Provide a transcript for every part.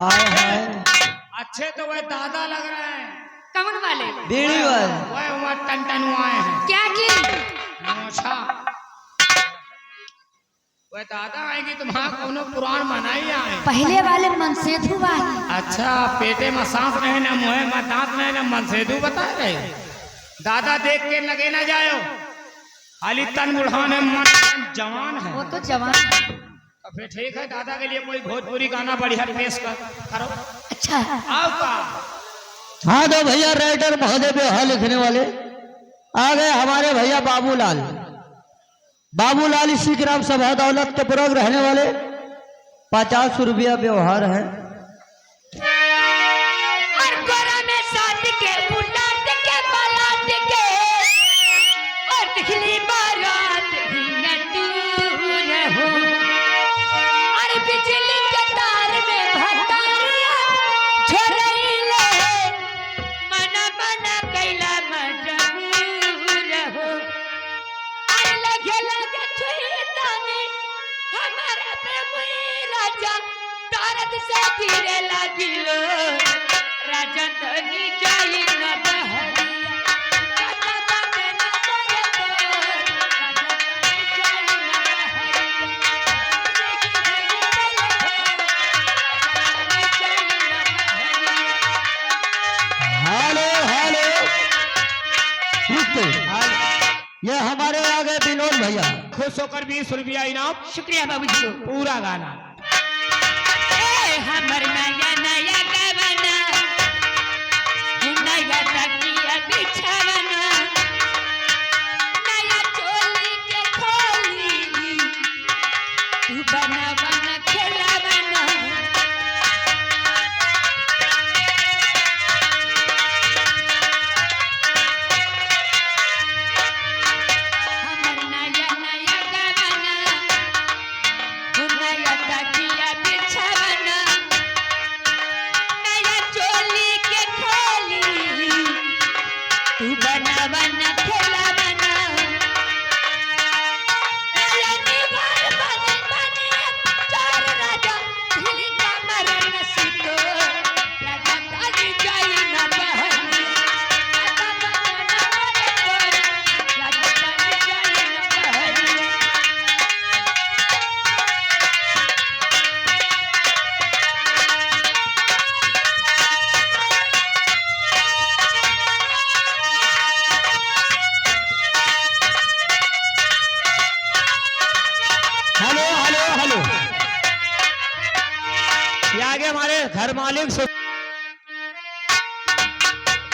हाय हाय अच्छे तो वह दादा लग रहे हैं। कौन वाले? बीड़ी वाले। वह वह टन आए हैं। क्या की? अच्छा वह दादा आएगी तुम्हारा कौनो पुराण मनाई आए। पहले वाले मनसेधु वाले। अच्छा पेटे में सांस रहे ना मुँह में दांत रहे ना मनसेधु बता रहे। दादा देख के लगे ना जायो खाली तन बुढ़ान है मन जवान है। वो तो जवान। तो फिर ठीक है दादा के लिए कोई भोजपुरी गाना बढ़िया पेश करो। अच्छा आओ का हाँ तो भैया राइटर महोदय व्यवहार लिखने वाले आ गए हमारे भैया बाबूलाल। बाबूलाल इसी ग्राम सभा दौलत के पूर्व रहने वाले 50 रुपया व्यवहार है। और गोरा में साथ के उलाट के बालाट के और दिखली बारात ही न दूर हो। और बिजली के तार में भतारिया झरइले मन मन कैला मजबूर हो। और लगे लगे छुईतानी हमारा प्रेम राजा दर्द से गिरे लागिलो। राजा तनी जाई न बहरिया राजा तने न करे तो राजा तनी जाई न बहरिया। हेलो हेलो ये हमारे आ गए विनोद भैया। खुश होकर 20 रुपया इनाम। शुक्रिया बाबूजी को। पूरा गाना ए हमर नया नया गवना नया तकिया बिछावना नया चोली के खोली तू बनावना खेलावना। हमर नया नया गवना नया तकिया बिछावना नया चोली के खोली तू बनावना खेलावना। नया निवार बने बने चार राजा ढीली कमर नसीतो राजा तारी जाई न बहरिया राजा बने न करे तो राजा तारी जाई न बहरिया। हेलो हेलो हेलो ये आगे हमारे घर मालिक से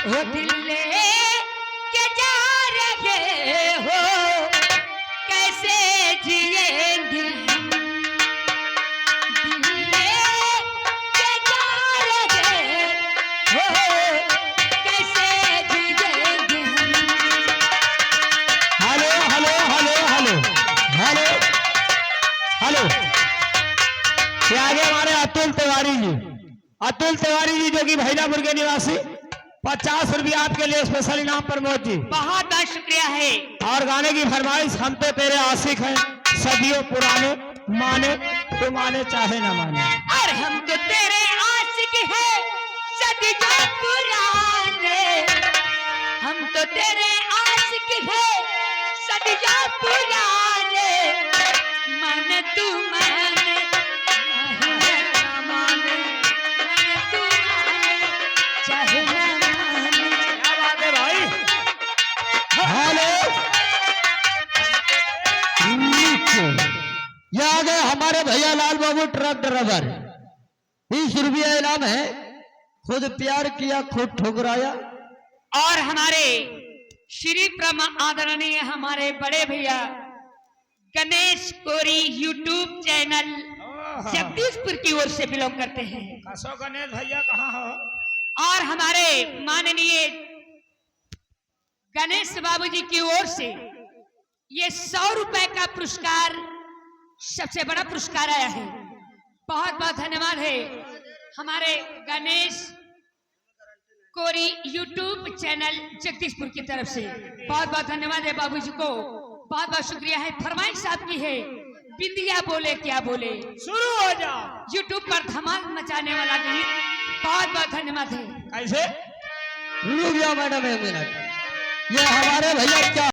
ओ दिल के जा रहे हो कैसे जिएंगे हम। दिल के जा रहे हो कैसे जिएंगे हम। Hello hello hello hello hello hello ये आगे हमारे अतुल तिवारी जी। अतुल तिवारी जी जो कि भैलापुर के निवासी 50 रुपया आपके लिए स्पेशल इनाम प्रमोद जी। बहुत बहुत शुक्रिया है। और गाने की फरमाइश हम तो तेरे आशिक हैं सदियों पुराने माने तो माने चाहे न माने। और हम तो तेरे आशिक हैं सदियों पुराने। हम तो तेरे आशिक हैं सदियों पुराने। मन तू माने चाहे न माने मन तू माने चाहे न माने। क्या बात है भाई। हेलो ये आ गए हमारे भैया लाल बाबू ट्रक ड्राइवर। 20 रुपया इनाम है। खुद प्यार किया खुद ठुकराया। और हमारे श्री प्रमा आदरणीय हमारे बड़े भैया गणेश कोरी यूट्यूब चैनल जगदीशपुर की ओर से बिलोंग करते हैं। कसो गणेश भैया कहाँ हो। और हमारे माननीय गणेश बाबूजी की ओर से ये 100 रुपए का पुरस्कार सबसे बड़ा पुरस्कार आया है। बहुत बहुत धन्यवाद है हमारे गणेश कोरी यूट्यूब चैनल जगदीशपुर की तरफ से। बहुत बहुत धन्यवाद है बाबूजी को। बहुत बहुत शुक्रिया है। फरमाइश आपकी है बिंदिया बोले क्या बोले। शुरू हो जाओ। यूट्यूब पर धमाल मचाने वाला गीत, बहुत बहुत धन्यवाद है। कैसे? रुक जाओ मैडम 1 मिनट। ये हमारे भैया क्या